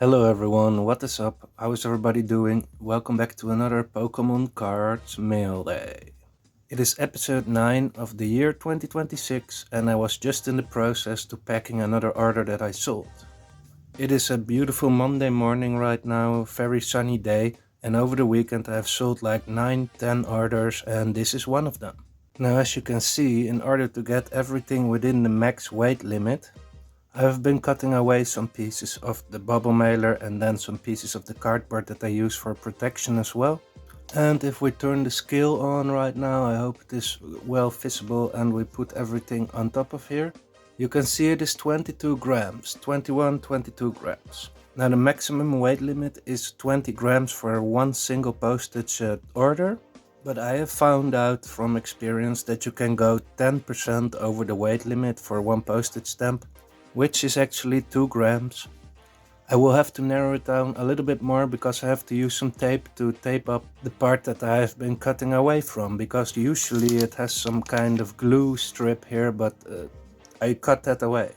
Hello everyone, what is up? How is everybody doing? Welcome back to another Pokemon Cards Mail Day. It is episode 9 of the year 2026 and I was just in the process to packing another order that I sold. It is a beautiful Monday morning right now, very sunny day, and over the weekend I have sold like 9-10 orders and this is one of them. Now as you can see, in order to get everything within the max weight limit, I have been cutting away some pieces of the bubble mailer and then some pieces of the cardboard that I use for protection as well. And if we turn the scale on right now, I hope it is well visible, and we put everything on top of here. You can see it is 22 grams, 22 grams. Now the maximum weight limit is 20 grams for one single postage order. But I have found out from experience that you can go 10% over the weight limit for one postage stamp, which is actually 2 grams. I will have to narrow it down a little bit more because I have to use some tape to tape up the part that I have been cutting away from, because usually it has some kind of glue strip here, but I cut that away.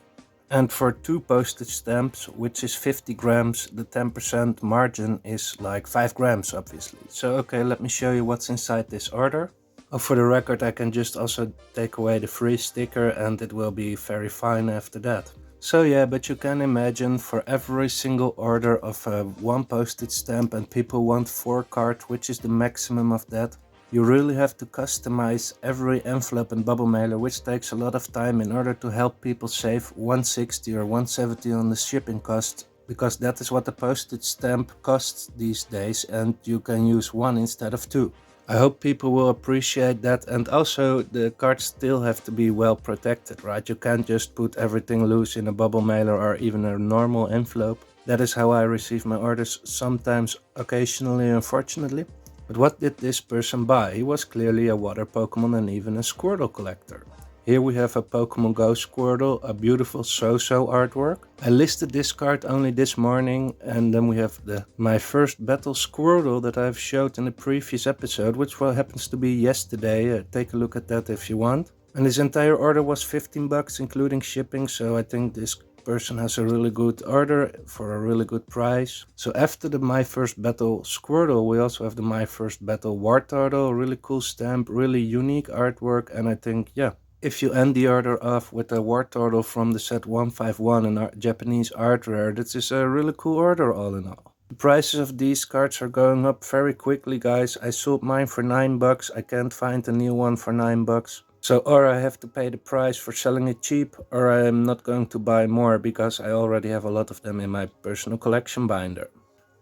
And for 2 postage stamps, which is 50 grams, the 10% margin is like 5 grams obviously. So okay, let me show you what's inside this order. Oh, for the record, I can just also take away the free sticker and it will be very fine after that. So yeah, but you can imagine for every single order of one postage stamp, and people want 4 cards, which is the maximum of that, you really have to customize every envelope and bubble mailer, which takes a lot of time in order to help people save 160 or 170 on the shipping cost, because that is what the postage stamp costs these days, and you can use one instead of 2. I hope people will appreciate that, and also the cards still have to be well protected, right? You can't just put everything loose in a bubble mailer or even a normal envelope. That is how I receive my orders, sometimes, occasionally, unfortunately. But what did this person buy? He was clearly a water Pokemon and even a Squirtle collector. Here we have a Pokemon Go Squirtle, a beautiful So-So artwork. I listed this card only this morning, and then we have the My First Battle Squirtle that I've showed in the previous episode, which happens to be yesterday. Take a look at that if you want. And this entire order was 15 bucks including shipping, so I think this person has a really good order for a really good price. So after the My First Battle Squirtle, we also have the My First Battle Wartortle, really cool stamp, really unique artwork, and I think, yeah, if you end the order off with a Wartortle from the set 151, a Japanese art rare, this is a really cool order all in all. The prices of these cards are going up very quickly, guys. I sold mine for 9 bucks. I can't find a new one for 9 bucks. So or I have to pay the price for selling it cheap, or I am not going to buy more because I already have a lot of them in my personal collection binder.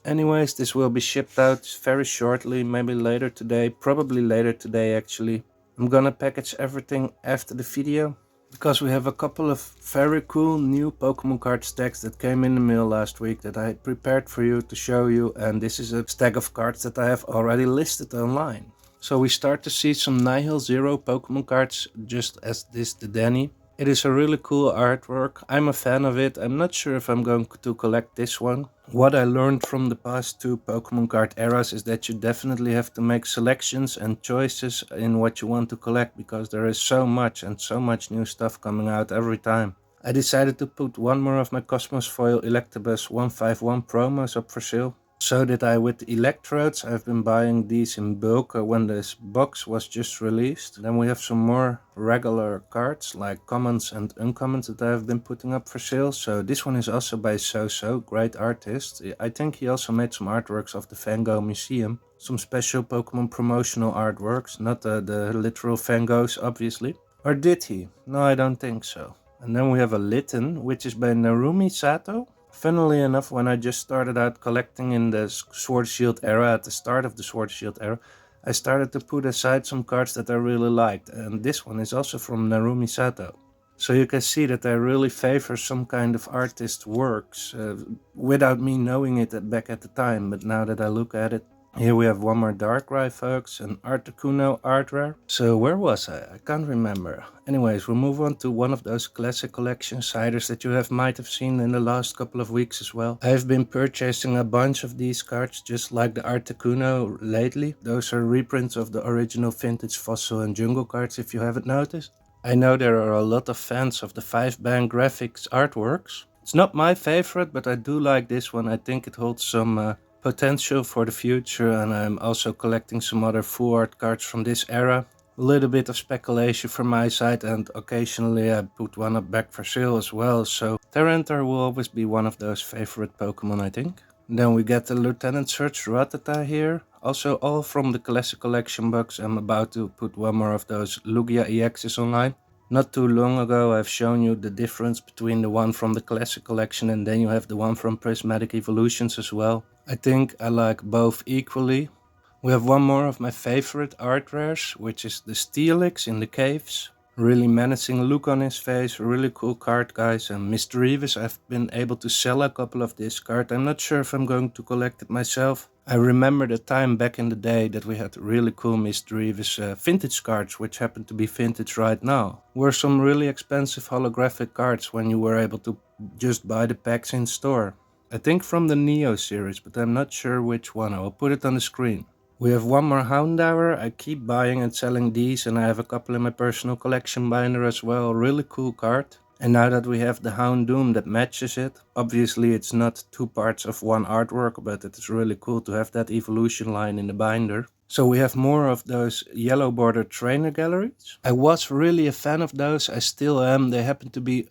Anyways, this will be shipped out very shortly, maybe later today, probably later today actually. I'm gonna package everything after the video, because we have a couple of very cool new Pokemon card stacks that came in the mail last week that I prepared for you to show you, and this is a stack of cards that I have already listed online. So we start to see some Nihil Zero Pokemon cards, just as this the Danny. It is a really cool artwork. I'm a fan of it. I'm not sure if I'm going to collect this one. What I learned from the past 2 Pokemon card eras is that you definitely have to make selections and choices in what you want to collect, because there is so much and so much new stuff coming out every time. I decided to put one more of my Cosmos Foil Electabuzz 151 promos up for sale. So did I with the electrodes. I've been buying these in bulk when this box was just released. Then we have some more regular cards like commons and uncommons that I've been putting up for sale. So this one is also by So-So, great artist. I think he also made some artworks of the Van Gogh Museum. Some special Pokemon promotional artworks, not the literal Van Goghs obviously. Or did he? No, I don't think so. And then we have a Litten, which is by Narumi Sato. Funnily enough, when I just started out collecting in the Sword Shield era, at the start of the Sword Shield era, I started to put aside some cards that I really liked, and this one is also from Narumi Sato. So you can see that I really favor some kind of artist's works, without me knowing it back at the time, but now that I look at it. Here we have one more Darkrai, folks, an Articuno art rare. So where was I? I can't remember. Anyways, we'll move on to one of those classic collection ciders that you might have seen in the last couple of weeks as well. I've been purchasing a bunch of these cards, just like the Articuno lately. Those are reprints of the original vintage Fossil and Jungle cards, if you haven't noticed. I know there are a lot of fans of the 5-band graphics artworks. It's not my favorite, but I do like this one. I think it holds some potential for the future, and I'm also collecting some other full art cards from this era. A little bit of speculation from my side, and occasionally I put one up back for sale as well, so Tyranitar will always be one of those favorite Pokemon, I think. Then we get the Lieutenant Surge Rattata here, also all from the Classic Collection box. I'm about to put one more of those Lugia EXs online. Not too long ago I've shown you the difference between the one from the Classic Collection and then you have the one from Prismatic Evolutions as well. I think I like both equally. We have one more of my favorite art rares, which is the Steelix in the caves. Really menacing look on his face, really cool card, guys. And Misdreavus, I've been able to sell a couple of this card. I'm not sure if I'm going to collect it myself. I remember the time back in the day that we had really cool Misdreavus vintage cards, which happen to be vintage right now. Were some really expensive holographic cards when you were able to just buy the packs in store. I think from the Neo series, but I'm not sure which one. I will put it on the screen. We have one more Houndour. I keep buying and selling these, and I have a couple in my personal collection binder as well. Really cool card. And now that we have the Houndoom that matches it, obviously it's not two parts of one artwork, but it is really cool to have that evolution line in the binder. So we have more of those yellow bordered trainer galleries. I was really a fan of those, I still am. They happen to be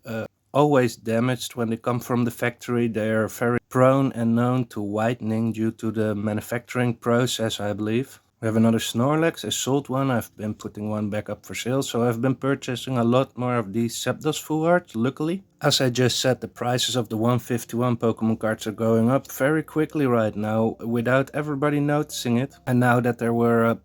always damaged when they come from the factory. They are very prone and known to whitening due to the manufacturing process, I believe. We have another Snorlax. I sold one. I've been putting one back up for sale, so I've been purchasing a lot more of these Zapdos full art, luckily. As I just said, the prices of the 151 Pokemon cards are going up very quickly right now, without everybody noticing it. And now that there were a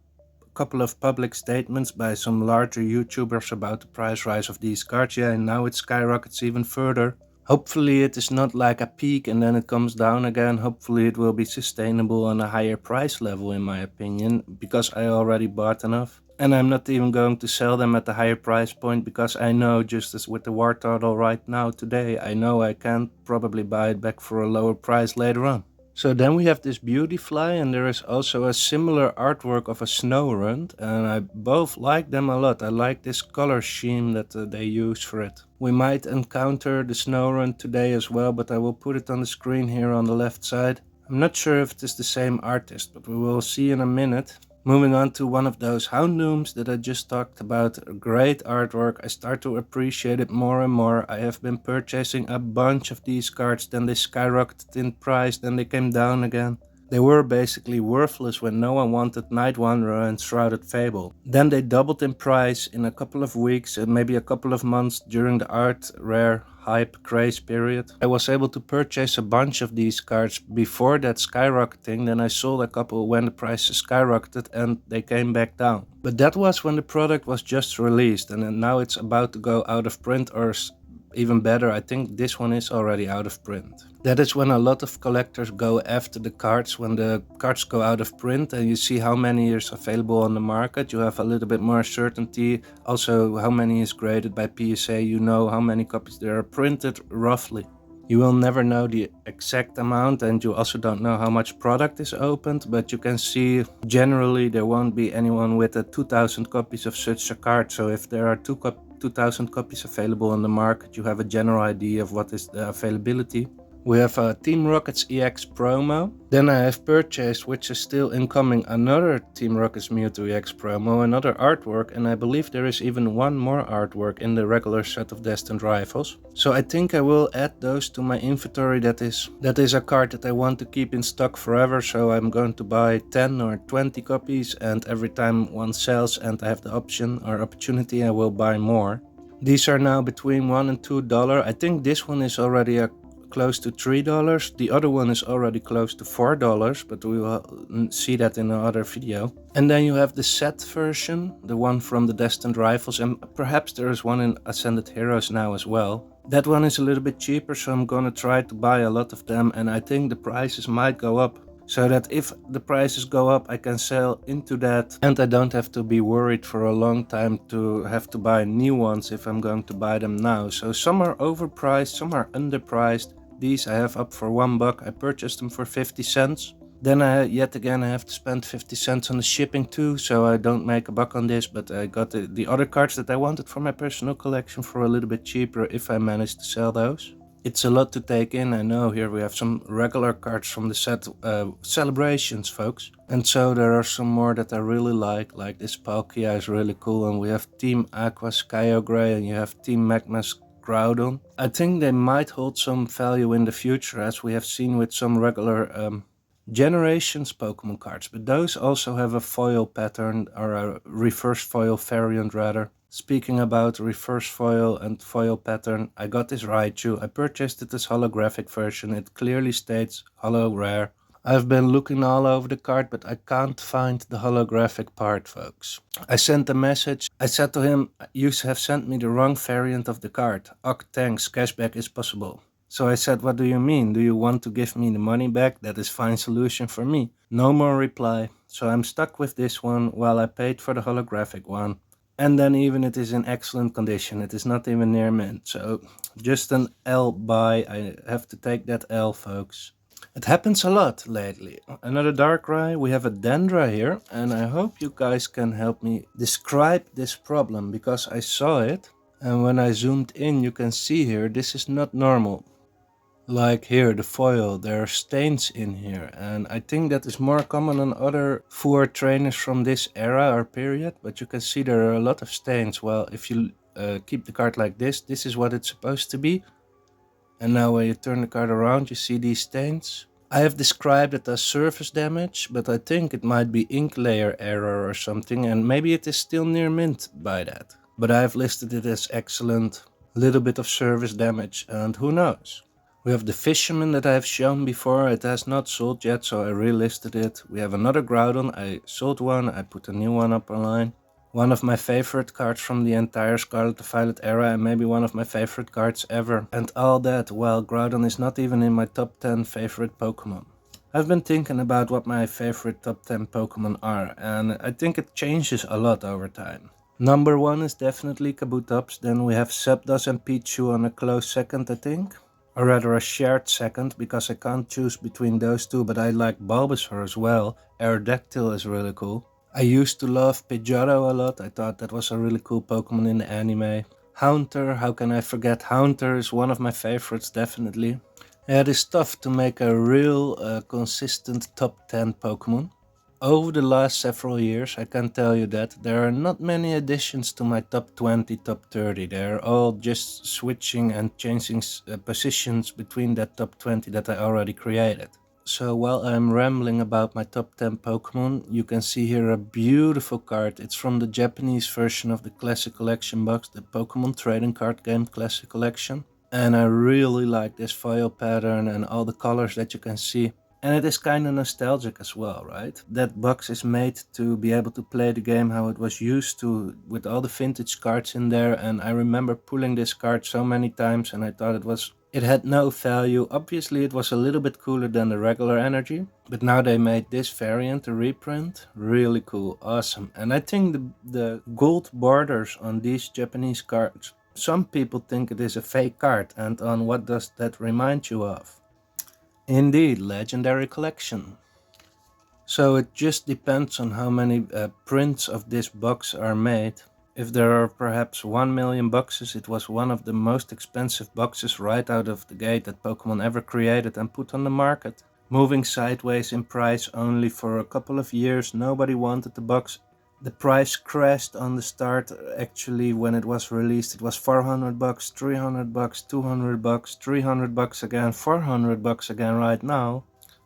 couple of public statements by some larger YouTubers about the price rise of these cards, and now it skyrockets even further. Hopefully it is not like a peak and then it comes down again. Hopefully it will be sustainable on a higher price level, in my opinion, because I already bought enough. And I'm not even going to sell them at a higher price point, because I know, just as with the Wartortle right now today, I know I can't probably buy it back for a lower price later on. So then we have this Beautyfly, and there is also a similar artwork of a Snorunt, and I both like them a lot. I like this color scheme that they use for it. We might encounter the Snorunt today as well, but I will put it on the screen here on the left side. I'm not sure if it is the same artist, but we will see in a minute. Moving on to one of those Houndooms that I just talked about. Great artwork. I start to appreciate it more and more. I have been purchasing a bunch of these cards, then they skyrocketed in price, then they came down again. They were basically worthless when no one wanted Night Wanderer and Shrouded Fable. Then they doubled in price in a couple of weeks and maybe a couple of months during the art rare hype craze period. I was able to purchase a bunch of these cards before that skyrocketing, then I sold a couple when the prices skyrocketed and they came back down. But that was when the product was just released, and now it's about to go out of print, or even better, I think this one is already out of print. That is when a lot of collectors go after the cards. When the cards go out of print and you see how many is available on the market, you have a little bit more certainty. Also, how many is graded by PSA, you know how many copies there are printed roughly. You will never know the exact amount, and you also don't know how much product is opened, but you can see generally there won't be anyone with 2,000 copies of such a card. So if there are 2,000 copies available on the market, you have a general idea of what is the availability. We have a Team Rockets EX promo. Then I have purchased, which is still incoming, another Team Rockets Mewtwo EX promo, another artwork, and I believe there is even one more artwork in the regular set of Destined Rivals. So I think I will add those to my inventory. That is a card that I want to keep in stock forever, so I'm going to buy 10 or 20 copies, and every time one sells and I have the option or opportunity, I will buy more. These are now between $1 and $2. I think this one is already close to $3. The other one is already close to $4, but we will see that in another video. And then you have the set version, the one from the Destined Rivals, and perhaps there is one in Ascended Heroes now as well. That one is a little bit cheaper, so I'm gonna try to buy a lot of them, and I think the prices might go up. So that if the prices go up, I can sell into that, and I don't have to be worried for a long time to have to buy new ones if I'm going to buy them now. So some are overpriced, some are underpriced. These I have up for $1. I purchased them for 50 cents. Then yet again I have to spend 50 cents on the shipping too, so I don't make a buck on this, but I got the other cards that I wanted for my personal collection for a little bit cheaper if I manage to sell those. It's a lot to take in, I know. Here we have some regular cards from the set Celebrations, folks. And so there are some more that I really like this Palkia is really cool, and we have Team Aqua Kyogre, and you have Team Magma's Groudon. I think they might hold some value in the future, as we have seen with some regular Generations Pokemon cards, but those also have a foil pattern, or a reverse foil variant rather. Speaking about reverse foil and foil pattern, I got this Raichu. I purchased it as holographic version. It clearly states holo rare. I've been looking all over the card, but I can't find the holographic part, folks. I sent a message. I said to him, you have sent me the wrong variant of the card. Ok, thanks, cashback is possible. So I said, what do you mean? Do you want to give me the money back? That is fine solution for me. No more reply. So I'm stuck with this one while I paid for the holographic one. And then even it is in excellent condition. It is not even near mint. So just an L buy. I have to take that L, folks. It happens a lot lately. Another Darkrai. We have a Dendra here. And I hope you guys can help me describe this problem, because I saw it. And when I zoomed in, you can see here, this is not normal. Like here, the foil, there are stains in here, and I think that is more common on other 4 trainers from this era or period, but you can see there are a lot of stains. Well, if you keep the card like this is what it's supposed to be. And now when you turn the card around, you see these stains. I have described it as surface damage, but I think it might be ink layer error or something, and maybe it is still near mint by that. But I have listed it as excellent, little bit of surface damage, and who knows. We have the Fisherman that I have shown before. It has not sold yet, so I relisted it. We have another Groudon. I sold one. I put a new one up online. One of my favorite cards from the entire Scarlet Violet era, and maybe one of my favorite cards ever. And all that, while Groudon is not even in my top 10 favorite Pokemon. I've been thinking about what my favorite top 10 Pokemon are, and I think it changes a lot over time. Number 1 is definitely Kabutops. Then we have Zapdos and Pichu on a close second, I think. Or rather a shared second, because I can't choose between those two, but I like Bulbasaur as well. Aerodactyl is really cool. I used to love Pidgeotto a lot. I thought that was a really cool Pokemon in the anime. Haunter, how can I forget? Haunter is one of my favorites, definitely. Yeah, it is tough to make a real consistent top 10 Pokemon. Over the last several years, I can tell you that there are not many additions to my top 20, top 30. They're all just switching and changing positions between that top 20 that I already created. So while I'm rambling about my top 10 Pokemon, you can see here a beautiful card. It's from the Japanese version of the Classic Collection box, the Pokemon Trading Card Game Classic Collection. And I really like this foil pattern and all the colors that you can see. And it is kind of nostalgic as well, right? That box is made to be able to play the game how it was used to, with all the vintage cards in there. And I remember pulling this card so many times, and I thought it had no value. Obviously it was a little bit cooler than the regular energy, but now they made this variant, the reprint, really cool, awesome. And I think the gold borders on these Japanese cards, some people think it is a fake card, and on what does that remind you of? Indeed, Legendary Collection. So it just depends on how many prints of this box are made. If there are perhaps 1 million boxes, it was one of the most expensive boxes right out of the gate that Pokemon ever created and put on the market. Moving sideways in price only for a couple of years, nobody wanted the box. The price crashed on the start. Actually, when it was released, it was 400 bucks, 300 bucks, 200 bucks, 300 bucks again, 400 bucks again right now.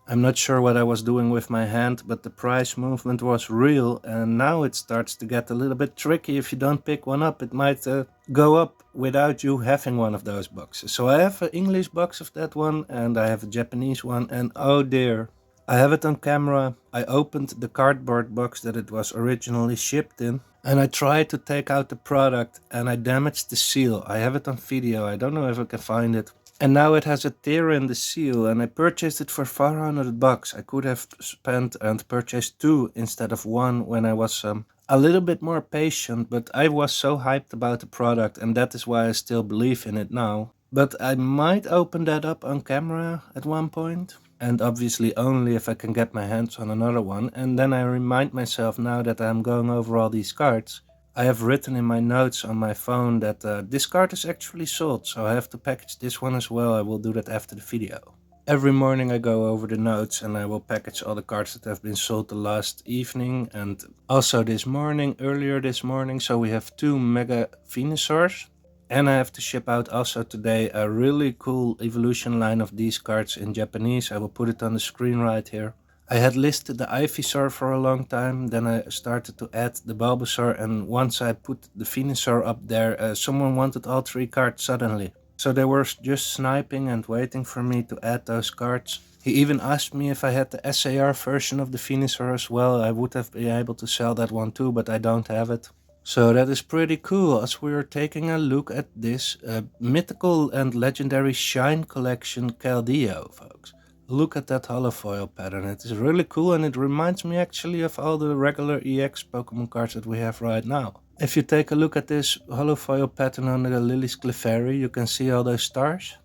I'm not sure what I was doing with my hand, but the price movement was real, and now it starts to get a little bit tricky. If you don't pick one up, it might go up without you having one of those boxes. So I have an English box of that one, and I have a Japanese one, and oh dear. I have it on camera. I opened the cardboard box that it was originally shipped in, and I tried to take out the product, and I damaged the seal. I have it on video. I don't know if I can find it. And now it has a tear in the seal, and I purchased it for 400 bucks. I could have spent and purchased 2 instead of 1 when I was a little bit more patient, but I was so hyped about the product, and that is why I still believe in it now. But I might open that up on camera at one point. And obviously only if I can get my hands on another one. And then I remind myself, now that I'm going over all these cards, I have written in my notes on my phone that this card is actually sold, so I have to package this one as well. I will do that after the video. Every morning I go over the notes and I will package all the cards that have been sold the last evening and also earlier this morning. So we have 2 Mega Venusaurs. And I have to ship out also today a really cool evolution line of these cards in Japanese. I will put it on the screen right here. I had listed the Ivysaur for a long time, then I started to add the Bulbasaur, and once I put the Venusaur up there, someone wanted all 3 cards suddenly. So they were just sniping and waiting for me to add those cards. He even asked me if I had the SAR version of the Venusaur as well. I would have been able to sell that one too, but I don't have it. So that is pretty cool, as we are taking a look at this mythical and legendary Shine Collection Keldeo, folks. Look at that holofoil pattern, it is really cool and it reminds me actually of all the regular EX Pokemon cards that we have right now. If you take a look at this holofoil pattern on the Lily's Clefairy, you can see all those stars.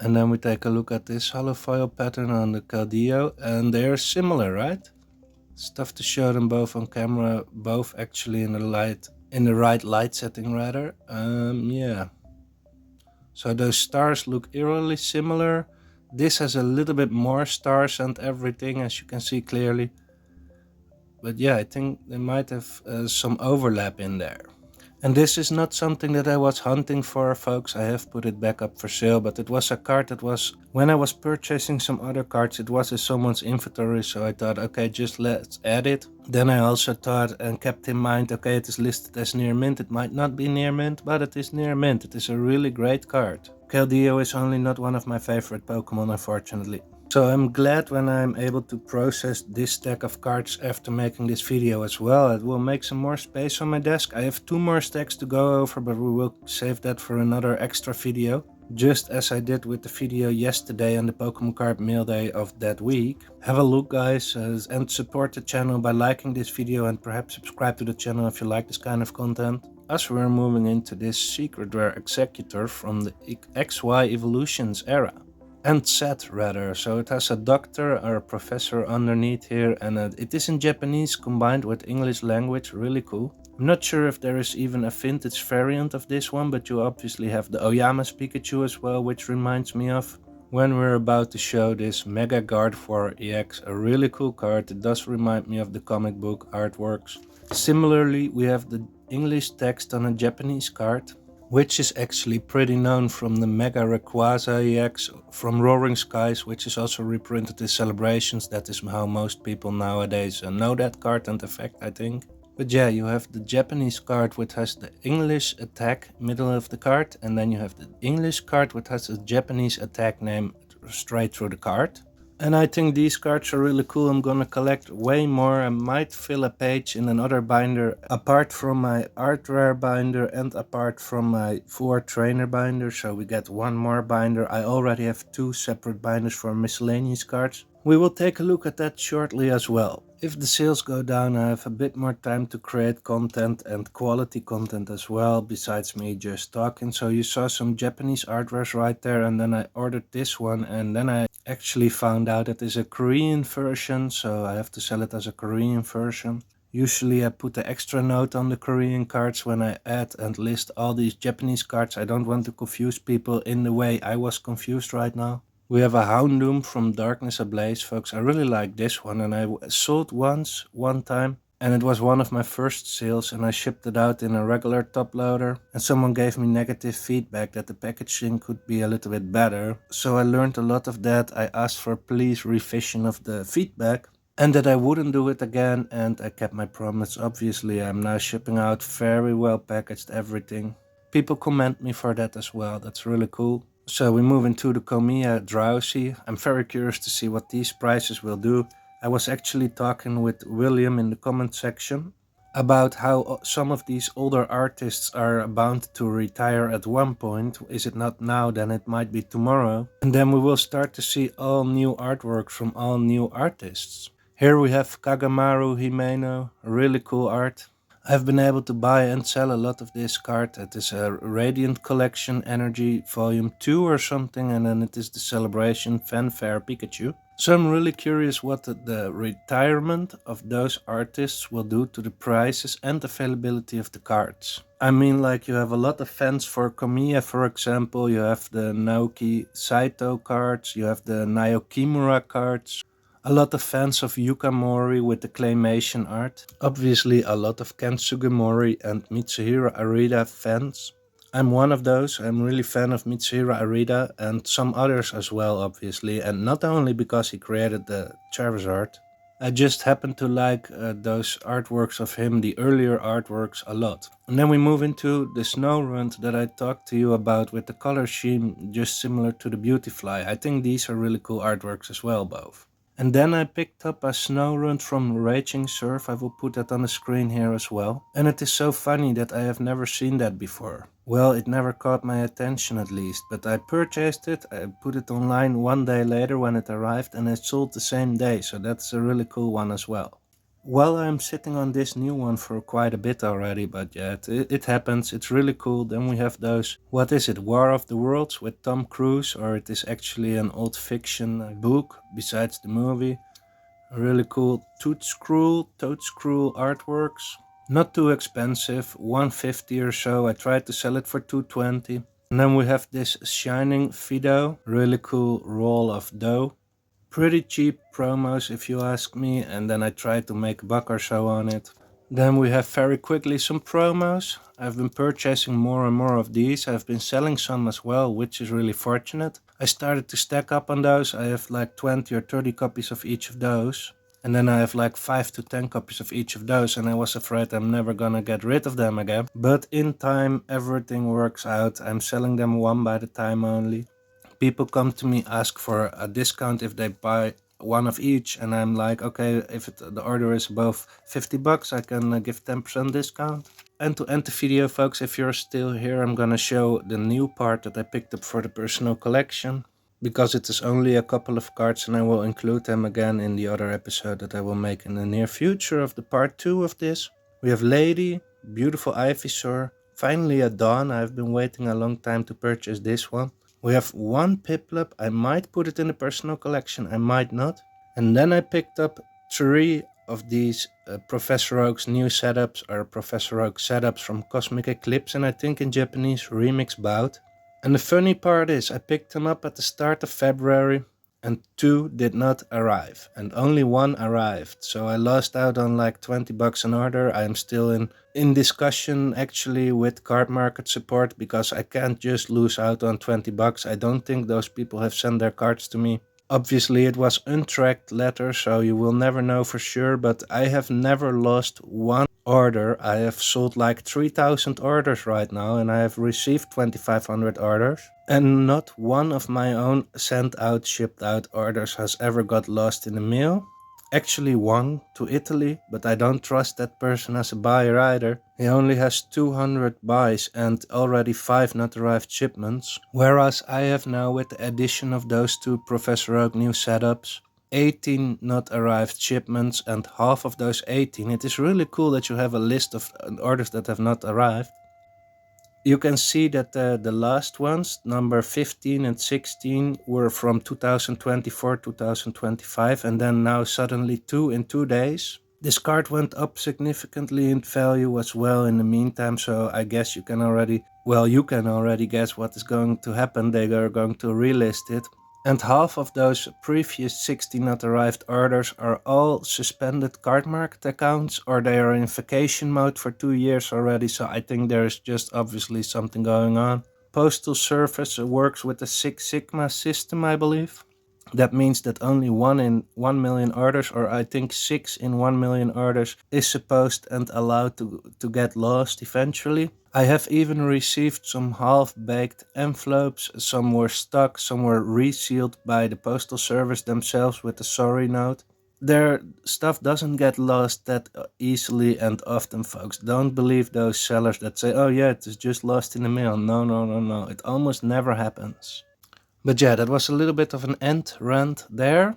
And then we take a look at this holofoil pattern on the Keldeo, and they are similar, right? It's tough to show them both on camera, both actually in the right light setting rather. Yeah. So those stars look eerily similar. This has a little bit more stars and everything, as you can see clearly. But yeah, I think they might have some overlap in there. And this is not something that I was hunting for, folks. I have put it back up for sale, but it was a card that was, when I was purchasing some other cards, it was in someone's inventory, so I thought, okay, just let's add it. Then I also thought and kept in mind, okay, it is listed as near mint. It might not be near mint, but it is near mint. It is a really great card. Keldeo is only not one of my favorite Pokemon, unfortunately. So I'm glad when I'm able to process this stack of cards after making this video as well. It will make some more space on my desk. I have 2 more stacks to go over, but we will save that for another extra video. Just as I did with the video yesterday on the Pokemon Card Mail Day of that week. Have a look, guys, and support the channel by liking this video and perhaps subscribe to the channel if you like this kind of content. As we're moving into this Secret Rare Executor from the XY Evolutions era. And set rather, so it has a doctor or a professor underneath here, and it is in Japanese combined with English language, really cool. I'm not sure if there is even a vintage variant of this one, but you obviously have the Oyama's Pikachu as well, which reminds me of when we're about to show this Mega Gardevoir EX, a really cool card. It does remind me of the comic book artworks. Similarly, we have the English text on a Japanese card, which is actually pretty known from the Mega Rayquaza EX from Roaring Skies, which is also reprinted in Celebrations. That is how most people nowadays know that card and effect, I think. But yeah, you have the Japanese card which has the English attack middle of the card, and then you have the English card which has a Japanese attack name straight through the card. And I think these cards are really cool. I'm gonna collect way more. I might fill a page in another binder apart from my art rare binder and apart from my 4 trainer binder. So we get 1 more binder. I already have 2 separate binders for miscellaneous cards. We will take a look at that shortly as well. If the sales go down, I have a bit more time to create content and quality content as well, besides me just talking. So you saw some Japanese artwares right there, and then I ordered this one, and then I actually found out it is a Korean version, so I have to sell it as a Korean version. Usually I put the extra note on the Korean cards when I add and list all these Japanese cards. I don't want to confuse people in the way I was confused right now. We have a Houndoom from Darkness Ablaze, folks. I really like this one, and I sold one time, and it was one of my first sales, and I shipped it out in a regular top loader, and someone gave me negative feedback that the packaging could be a little bit better. So I learned a lot of that. I asked for please revision of the feedback, and that I wouldn't do it again, and I kept my promise. Obviously, I'm now shipping out very well packaged everything. People comment me for that as well. That's really cool. So we move into the Komiya Drowsy. I'm very curious to see what these prices will do. I was actually talking with William in the comment section about how some of these older artists are bound to retire at one point. Is it not now, then it might be tomorrow. And then we will start to see all new artwork from all new artists. Here we have Kagamaru Himeno, really cool art. I've been able to buy and sell a lot of this card. It is a Radiant Collection Energy Volume 2 or something, and then it is the Celebration Fanfare Pikachu. So I'm really curious what the retirement of those artists will do to the prices and availability of the cards. I mean, like, you have a lot of fans for Komiya, for example. You have the Naoki Saito cards, you have the Naoki Kimura cards. A lot of fans of Yuka Mori with the claymation art. Obviously a lot of Ken Sugimori and Mitsuhiro Arita fans. I'm one of those. I'm really fan of Mitsuhiro Arita and some others as well, obviously. And not only because he created the Charizard. I just happen to like those artworks of him, the earlier artworks, a lot. And then we move into the Snorunt that I talked to you about with the color scheme just similar to the Beautyfly. I think these are really cool artworks as well, both. And then I picked up a Snorunt from Raging Surf. I will put that on the screen here as well. And it is so funny that I have never seen that before. Well, it never caught my attention at least, but I purchased it, I put it online one day later when it arrived, and it sold the same day, so that's a really cool one as well. Well, I'm sitting on this new one for quite a bit already, but yeah, it happens, it's really cool. Then we have those, what is it, War of the Worlds with Tom Cruise, or it is actually an old fiction book besides the movie. Really cool Toad-Screw artworks. Not too expensive, 150 or so. I tried to sell it for 220. And then we have this Shining Fido, really cool roll of dough. Pretty cheap promos if you ask me, and then I tried to make a buck or so on it. Then we have very quickly some promos. I've been purchasing more and more of these. I've been selling some as well, which is really fortunate. I started to stack up on those. I have like 20 or 30 copies of each of those. And then I have like 5 to 10 copies of each of those, and I was afraid I'm never gonna get rid of them again. But in time, everything works out. I'm selling them one by the time only. People come to me, ask for a discount if they buy one of each, and I'm like, okay, if the order is above 50 bucks, I can give 10% discount. And to end the video, folks, if you're still here, I'm gonna show the new part that I picked up for the personal collection. Because it is only a couple of cards, and I will include them again in the other episode that I will make in the near future of the part 2 of this. We have Lady, beautiful Ivysaur, finally a Dawn. I've been waiting a long time to purchase this one. We have one Piplup. I might put it in the personal collection, I might not. And then I picked up 3 of these Professor Oak's new setups, or Professor Oak setups from Cosmic Eclipse, and I think in Japanese Remix Bout. And the funny part is, I picked them up at the start of February, and 2 did not arrive, and only 1 arrived. So I lost out on like 20 bucks an order. I am still in discussion actually with Card Market support, because I can't just lose out on 20 bucks. I don't think those people have sent their cards to me. Obviously it was untracked letter, so you will never know for sure, but I have never lost one order. I have sold like 3,000 orders right now, and I have received 2,500 orders. And not one of my own sent out, shipped out orders has ever got lost in the mail. Actually one to Italy, but I don't trust that person as a buyer either. He only has 200 buys and already 5 not arrived shipments. Whereas I have now, with the addition of those 2 Professor Oak new setups, 18 not arrived shipments, and half of those 18, it is really cool that you have a list of orders that have not arrived. You can see that the last ones, number 15 and 16, were from 2024, 2025, and then now suddenly 2 in 2 days. This card went up significantly in value as well in the meantime, so I guess you can already guess what is going to happen. They are going to relist it. And half of those previous 60 not arrived orders are all suspended Card Market accounts, or they are in vacation mode for 2 years already, so I think there is just obviously something going on. Postal Service works with the Six Sigma system, I believe. That means that only 1 in 1 million orders, or I think 6 in 1 million orders, is supposed and allowed to get lost eventually. I have even received some half-baked envelopes. Some were stuck, some were resealed by the Postal Service themselves with a sorry note. Their stuff doesn't get lost that easily and often, folks. Don't believe those sellers that say, oh yeah, it is just lost in the mail. No. It almost never happens. But yeah, that was a little bit of an end rant there.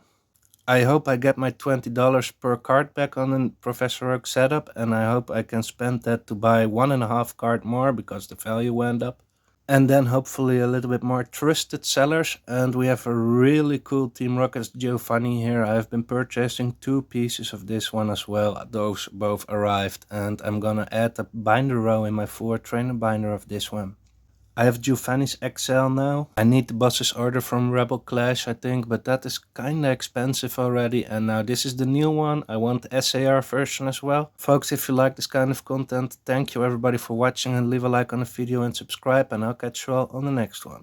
I hope I get my $20 per card back on the Professor Oak setup, and I hope I can spend that to buy 1.5 card more because the value went up. And then hopefully a little bit more trusted sellers, and we have a really cool Team Rockets Giovanni here. I have been purchasing 2 pieces of this one as well. Those both arrived, and I'm gonna add a binder row in my 4 trainer binder of this one. I have Giovanni's XL now. I need the boss's order from Rebel Clash, I think, but that is kinda expensive already. And now this is the new one. I want the SAR version as well. Folks, if you like this kind of content, thank you everybody for watching, and leave a like on the video and subscribe, and I'll catch you all on the next one.